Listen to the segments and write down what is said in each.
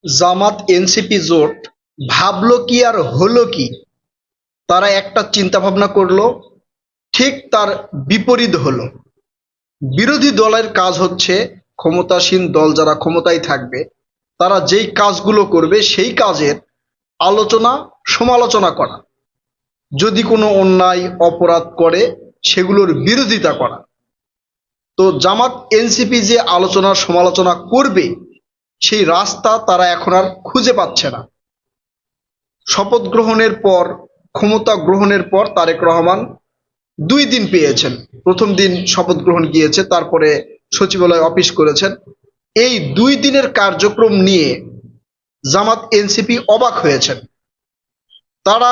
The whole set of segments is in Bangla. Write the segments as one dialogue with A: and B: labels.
A: জামাত এনসিপি জোট ভাবলো কি আর হলো কি? তারা একটা চিন্তা ভাবনা করলো, ঠিক তার বিপরীত হলো। বিরোধী দলের কাজ হচ্ছে, ক্ষমতাসীন দল যারা ক্ষমতায় থাকবে তারা যেই কাজগুলো করবে সেই কাজের আলোচনা সমালোচনা করা, যদি কোনো অন্যায় অপরাধ করে সেগুলোর বিরোধিতা করা। তো জামাত এনসিপি যে আলোচনা সমালোচনা করবে সেই রাস্তা তারা এখন আর খুঁজে পাচ্ছে না। শপথ গ্রহণের পর, ক্ষমতা গ্রহণের পর তারেক রহমান 2 দিন পেয়েছেন। প্রথম দিন শপথ গ্রহণ গিয়েছে, তারপরে সচিবালয় অফিস করেছেন। এই 2 দিনের কার্যক্রম নিয়ে জামাত এনসিপি অবাক হয়েছেন। তারা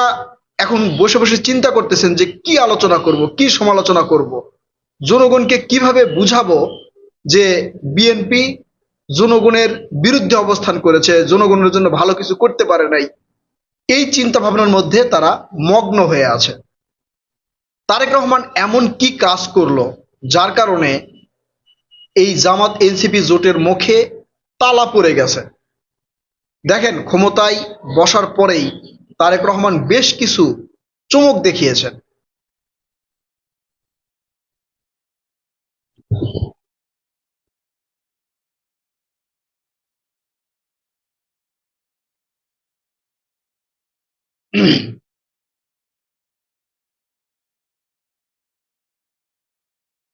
A: এখন বসে বসে চিন্তা করতেছেন যে কি আলোচনা করব, কি সমালোচনা করব, জনগণকে কিভাবে বুঝাবো যে বিএনপি জনগণের বিরুদ্ধে অবস্থান করেছে, জনগণের জন্য ভালো কিছু করতে পারে নাই। এই চিন্তা ভাবনার মধ্যে তারা মগ্ন হয়ে আছে। তারেক রহমান এমন কি কাজ করলো যার কারণে এই জামাত এনসিপি জোটের মুখে তালা পড়ে গেছে? দেখেন, ক্ষমতায় বসার পরেই তারেক রহমান বেশ কিছু চমক দেখিয়েছেন।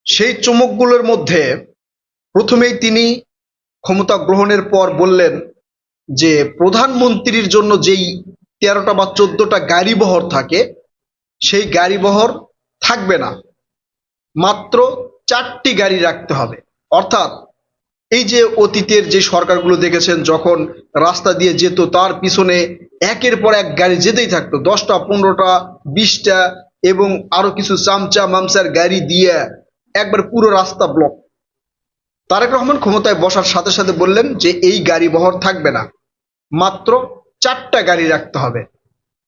A: সেই চমকগুলোর মধ্যে প্রথমেই তিনি ক্ষমতা গ্রহণের পর বললেন যে প্রধানমন্ত্রীর জন্য যেই 13টা বা 14টা গাড়ি বহর থাকে সেই গাড়ি বহর থাকবে না, মাত্র 4টি গাড়ি রাখতে হবে। অর্থাৎ এই যে অতীতের যে সরকারগুলো দেখেছেন, যখন রাস্তা দিয়ে যেত তার পিছনে একের পর এক গাড়ি যেতেই থাকতো, 10টা 15টা 20টা, এবং আরো কিছু চামচা মামচার গাড়ি দিয়ে একবার পুরো রাস্তা ব্লক। তারেক রহমান ক্ষমতায় বসার সাথে সাথে বললেন যে এই গাড়ি বহর থাকবে না, মাত্র 4টা গাড়ি রাখতে হবে।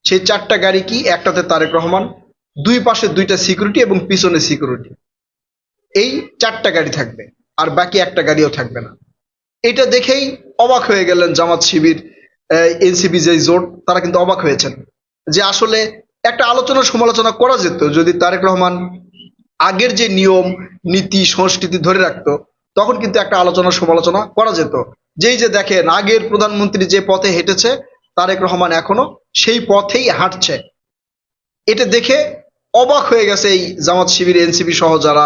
A: সেই 4টা গাড়ি কি? একটাতে তারেক রহমান, দুই পাশে 2টা সিকিউরিটি এবং পিছনে সিকিউরিটি। এই 4টা গাড়ি থাকবে, আর বাকি একটা গাড়িও থাকবে না। এটা দেখেই অবাক হয়ে গেলেন জামাত শিবির, এনসিপি যে জোট, তারা কিন্তু অবাক হয়েছেন যে আসলে একটা আলোচনা সমালোচনা করা যেত যদি তারেক রহমান আগের যে নিয়ম নীতি সংস্কৃতি ধরে রাখতো। তখন কিন্তু একটা আলোচনা সমালোচনা করা যেত, যেই যে দেখেন আগের প্রধানমন্ত্রী যে পথে হেঁটেছে তারেক রহমান এখনো সেই পথেই হাঁটছে। এটা দেখে অবাক হয়ে গেছে এই জামাত শিবির এনসিপি সহ যারা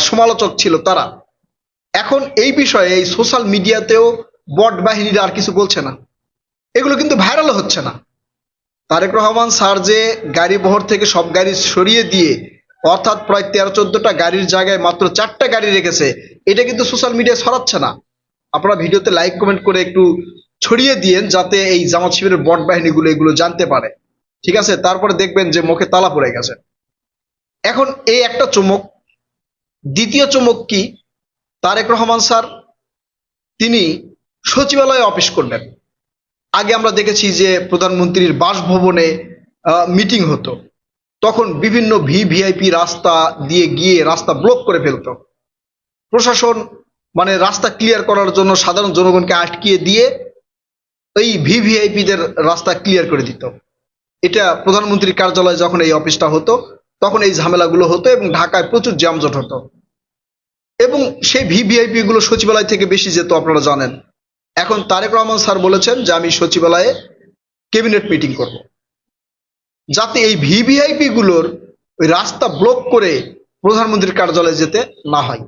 A: সমালোচক ছিল তারা। এখন এই বিষয়ে এই সোশ্যাল মিডিয়াতেও বট বাহিনীরা আর কিছু বলছে না, এগুলো কিন্তু ভাইরাল হচ্ছে না। তারেক রহমান স্যার যে গাড়ি বহর থেকে সব গাড়ি সরিয়ে দিয়ে, অর্থাৎ প্রায় 13-14টা গাড়ির জায়গায় মাত্র 4টা গাড়ি রেখেছে, এটা কিন্তু সোশ্যাল মিডিয়ায় ছড়াচ্ছে না। আপনারা ভিডিওতে লাইক কমেন্ট করে একটু ছড়িয়ে দিয়েন যাতে এই জামাত শিবিরের বট বাহিনীগুলো এগুলো জানতে পারে। ঠিক আছে, তারপরে দেখবেন যে মুখে তালা পড়ে গেছে। এখন এই একটা চমক। দ্বিতীয় চমক কি? তারেক রহমান স্যার তিনি সচিবালয়ে অফিস করলেন। আগে আমরা দেখেছি যে প্রধানমন্ত্রীর বাসভবনে মিটিং হতো, তখন বিভিন্ন ভিভিআইপি রাস্তা দিয়ে গিয়ে রাস্তা ব্লক করে ফেলতো প্রশাসন। মানে রাস্তা ক্লিয়ার করার জন্য সাধারণ জনগণকে আটকিয়ে দিয়ে এই ভিভিআইপিদের রাস্তা ক্লিয়ার করে দিত। এটা প্রধানমন্ত্রীর কার্যালয়ে যখন এই অফিসটা হতো তখন এই ঝামেলাগুলো হতো এবং ঢাকায় প্রচুর যানজট হতো, এবং সেই ভিভিআইপি গুলো সচিবালয় থেকে বেশি যেত, আপনারা জানেন। এখন তারেক রহমান স্যার বলেছেন যে আমি সচিবালয়ে ক্যাবিনেট মিটিং করব, যাতে এই ভিভিআইপি গুলোর ওই রাস্তা ব্লক করে প্রধানমন্ত্রীর কার্যালয়ে যেতে না হয়।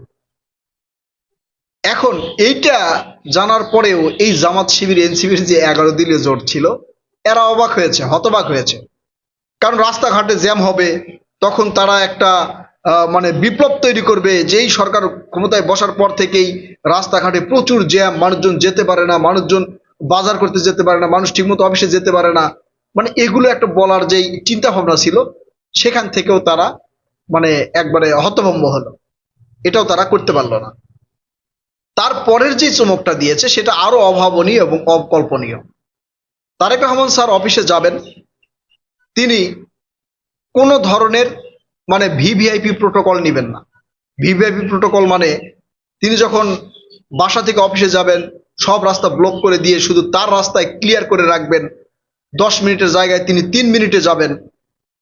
A: এখন এইটা জানার পরেও এই জামাত শিবির এনসিবির যে 11 দলীয় জোট ছিল এরা অবাক হয়েছে, হতবাক হয়েছে। কারণ রাস্তাঘাটে জ্যাম হবে, তখন তারা একটা মানে বিপ্লব তৈরি করবে যে এই সরকার ক্ষমতায় বসার পর থেকেই রাস্তাঘাটে প্রচুর জ্যাম, মানুষজন যেতে পারে না, মানুষজন বাজার করতে যেতে পারে না, মানুষ ঠিকমতো অফিসে যেতে পারে না। মানে এগুলো একটা বলার যেই চিন্তা ভাবনা ছিল, সেখান থেকেও তারা মানে একবারে হতভম্ব হলো। এটাও তারা করতে পারলো না। তারপরের যে চমকটা দিয়েছে সেটা আরো অভাবনীয় এবং অকল্পনীয়। তারেক রহমান স্যার অফিসে যাবেন, তিনি কোনো ধরনের মানে ভিভিআইপি প্রোটোকল নেবেন না। ভিভিআইপি প্রোটোকল মানে তিনি যখন বাসা থেকে অফিসে যাবেন সব রাস্তা ব্লক করে দিয়ে শুধু তার রাস্তায় ক্লিয়ার করে রাখবেন, 10 মিনিটের জায়গায় তিনি 3 মিনিটে যাবেন,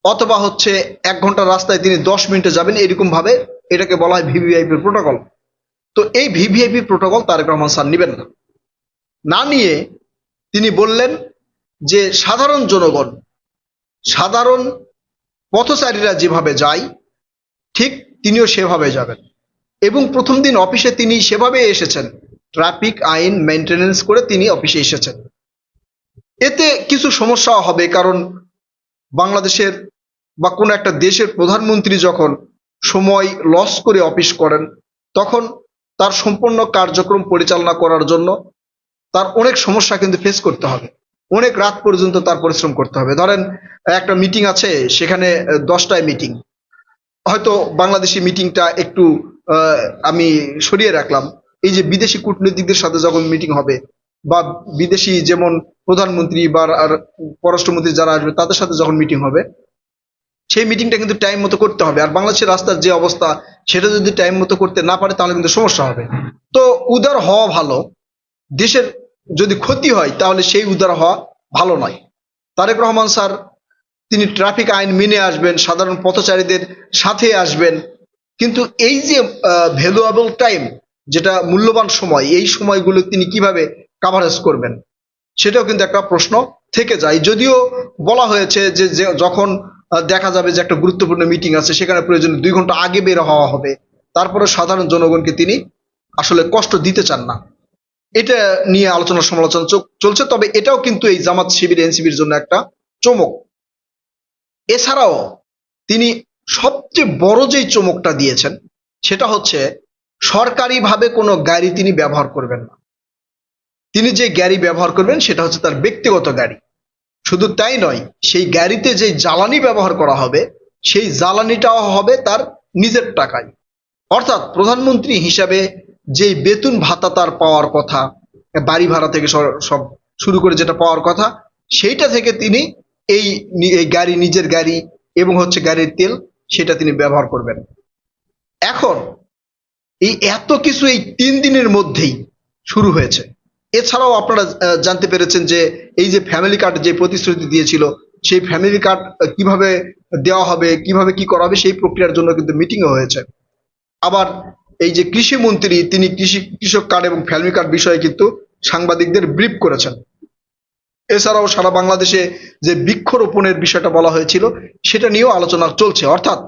A: অথবা হচ্ছে 1 ঘন্টার রাস্তায় তিনি 10 মিনিটে যাবেন, এরকম ভাবে এটাকে বলা হয় ভিভিআইপি প্রোটোকল। তো এই VVIP protocol Tarique Rahman sir নেবেন না। না নিয়ে তিনি বললেন যে সাধারণ জনগণ, সাধারণ পথচারীরা যেভাবে যায় ঠিক তিনিও সেভাবে যাবেন, এবং প্রথম দিন অফিসে তিনি সেভাবে এসেছেন, ট্রাফিক আইন মেনটেনেন্স করে তিনি অফিসে এসেছেন। এতে কিছু সমস্যা হবে, কারণ বাংলাদেশের বা কোনো একটা দেশের প্রধানমন্ত্রী যখন সময় লস করে অফিস করেন, তখন তার সম্পূর্ণ কার্যক্রম পরিচালনা করার জন্য তার অনেক সমস্যা কিন্তু ফেস করতে হবে, অনেক রাত পর্যন্ত তার পরিশ্রম করতে হবে। ধরেন একটা মিটিং আছে, সেখানে 10টায় মিটিং, হয়তো বাংলাদেশি মিটিংটা একটু আমি সরিয়ে রাখলাম। এই যে বিদেশি কূটনীতিকদের সাথে যখন মিটিং হবে, বা বিদেশি যেমন প্রধানমন্ত্রী বা আর পররাষ্ট্রমন্ত্রী যারা আসবে তাদের সাথে যখন মিটিং হবে, সেই মিটিংটা কিন্তু টাইম মতো করতে হবে। আর বাংলাদেশের রাস্তার যে অবস্থা, সেটা যদি টাইম মতো করতে না পারে তাহলে কিন্তু সমস্যা হবে। তো উদার হওয়া ভালো, দেশের যদি ক্ষতি হয় তাহলে সেই উদার হওয়া ভালো নয়। তারেক রহমান স্যার তিনি ট্রাফিক আইন মেনে আসবেন, সাধারণ পথচারীদের সাথে আসবেন, কিন্তু এই যে ভ্যালুয়েবল টাইম, যেটা মূল্যবান সময়, এই সময়গুলো তিনি কিভাবে কাভারেজ করবেন, সেটাও কিন্তু একটা প্রশ্ন থেকে যায়। যদিও বলা হয়েছে যে যখন দেখা যাবে যে একটা গুরুত্বপূর্ণ মিটিং আছে, সেখানে প্রয়োজনে 2 ঘন্টা আগে বের হওয়া হবে, তারপরে সাধারণ জনগণকে তিনি আসলে কষ্ট দিতে চান না। এটা নিয়ে আলোচনা সমালোচনা চলছে, তবে এটাও কিন্তু এই জামাত শিবির এনসিপির জন্য একটা চমক। এছাড়াও তিনি সবচেয়ে বড় যেই চমকটা দিয়েছেন, সেটা হচ্ছে সরকারিভাবে কোনো গাড়ি তিনি ব্যবহার করবেন না। তিনি যে গাড়ি ব্যবহার করবেন সেটা হচ্ছে তার ব্যক্তিগত গাড়ি। শুধু তাই নয়, সেই গাড়িতে যে জ্বালানি ব্যবহার করা হবে, সেই জ্বালানিটাও হবে তার নিজের টাকায়। অর্থাৎ প্রধানমন্ত্রী হিসাবে যেই বেতন ভাতা তার পাওয়ার কথা, বাড়ি ভাড়া থেকে সব শুরু করে যেটা পাওয়ার কথা, সেইটা থেকে তিনি এই গাড়ি, নিজের গাড়ি এবং হচ্ছে গাড়ির তেল, সেটা তিনি ব্যবহার করবেন। এখন এই এত কিছু এই 3 দিনের মধ্যেই শুরু হয়েছে। এছাড়াও আপনারা জানতে পেরেছেন যে এই যে ফ্যামিলি কার্ড যে প্রতিশ্রুতি দিয়েছিল, সেই ফ্যামিলি কার্ড কিভাবে দেওয়া হবে, কিভাবে কি করা হবে, সেই প্রক্রিয়ার জন্য কিন্তু মিটিংও হয়েছে। আবার এই যে কৃষি মন্ত্রী, তিনি কৃষক কার্ড এবং ফ্যামিলি কার্ড বিষয়ে কিন্তু সাংবাদিকদের ব্রিফ করেছেন। এছাড়াও সারা বাংলাদেশে যে বৃক্ষরোপণের বিষয়টা বলা হয়েছিল, সেটা নিয়েও আলোচনা চলছে। অর্থাৎ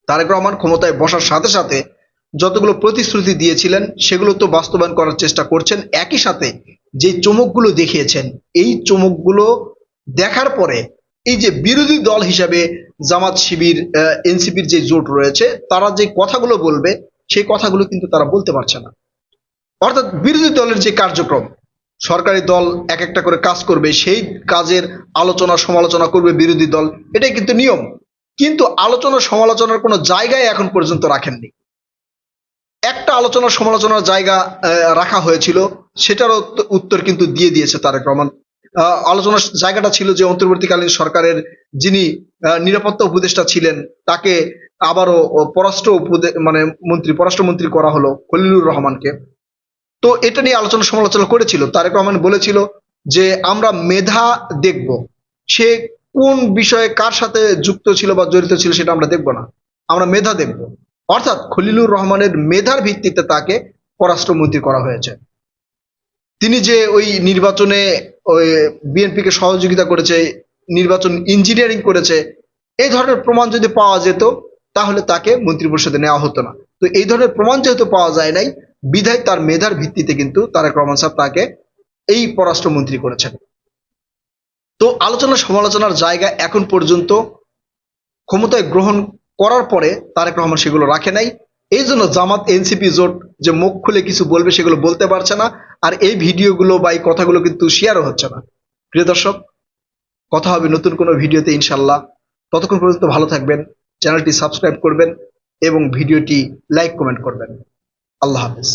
A: তারেক রহমান ক্ষমতায় বসার সাথে সাথে যতগুলো প্রতিশ্রুতি দিয়েছিলেন সেগুলো তো বাস্তবায়ন করার চেষ্টা করছেন। একই সাথে যে চমকগুলো দেখিয়েছেন, এই চমকগুলো দেখার পরে এই যে বিরোধী দল হিসাবে জামাত শিবির এনসিপির যে জোট রয়েছে, তারা যে কথাগুলো বলবে, সেই কথাগুলো কিন্তু তারা বলতে পারছে না। অর্থাৎ বিরোধী দলের যে কার্যক্রম, সরকারি দল এক একটা করে কাজ করবে, সেই কাজের আলোচনা সমালোচনা করবে বিরোধী দল, এটাই কিন্তু নিয়ম। কিন্তু আলোচনা সমালোচনার কোনো জায়গায় এখন পর্যন্ত রাখেননি। একটা আলোচনা সমালোচনার জায়গা রাখা হয়েছিল, সেটারও উত্তর কিন্তু দিয়ে দিয়েছে তারেক রহমান। আলোচনার জায়গাটা ছিল যে অন্তর্বর্তীকালীন সরকারের যিনি নিরাপত্তা উপদেষ্টা ছিলেন, তাকে আবারও পররাষ্ট্রমন্ত্রী করা হলো খলিলুর রহমানকে। তো এটা নিয়ে আলোচনা সমালোচনা করেছিল। তারেক রহমান বলেছিল যে আমরা মেধা দেখব, সে কোন বিষয়ে কার সাথে যুক্ত ছিল বা জড়িত ছিল সেটা আমরা দেখব না, আমরা মেধা দেখব। অর্থাৎ খলিলুর রহমানের মেধার ভিত্তিতে তাকে পররাষ্ট্রমন্ত্রী করা হয়েছে। তিনি যে ওই নির্বাচনে ওই বিএনপিকে সহযোগিতা করেছে, নির্বাচন ইঞ্জিনিয়ারিং করেছে, এই ধরনের প্রমাণ যদি পাওয়া যেত তাহলে তাকে মন্ত্রিপরিষদে নেওয়া হতো না। তো এই ধরনের প্রমাণ যেহেতু পাওয়া যায় নাই, বিধায় তার মেধার ভিত্তিতে কিন্তু তারেক রহমান সাহেব তাকে এই পররাষ্ট্রমন্ত্রী করেছেন। তো আলোচনা সমালোচনার জায়গা এখন পর্যন্ত ক্ষমতায় গ্রহণ করার পরে তারেক রহমান সেগুলো রাখে নাই। এই জন্য জামাত এনসিপি জোট যে মুখ খুলে কিছু বলবে সেগুলো বলতে পারছে না, আর এই ভিডিওগুলো বা এই কথাগুলো কিন্তু শেয়ারও হচ্ছে না। প্রিয় দর্শক, কথা হবে নতুন কোনো ভিডিওতে ইনশাল্লাহ। ততক্ষণ পর্যন্ত ভালো থাকবেন, চ্যানেলটি সাবস্ক্রাইব করবেন এবং ভিডিওটি লাইক কমেন্ট করবেন। আল্লাহ হাফেজ।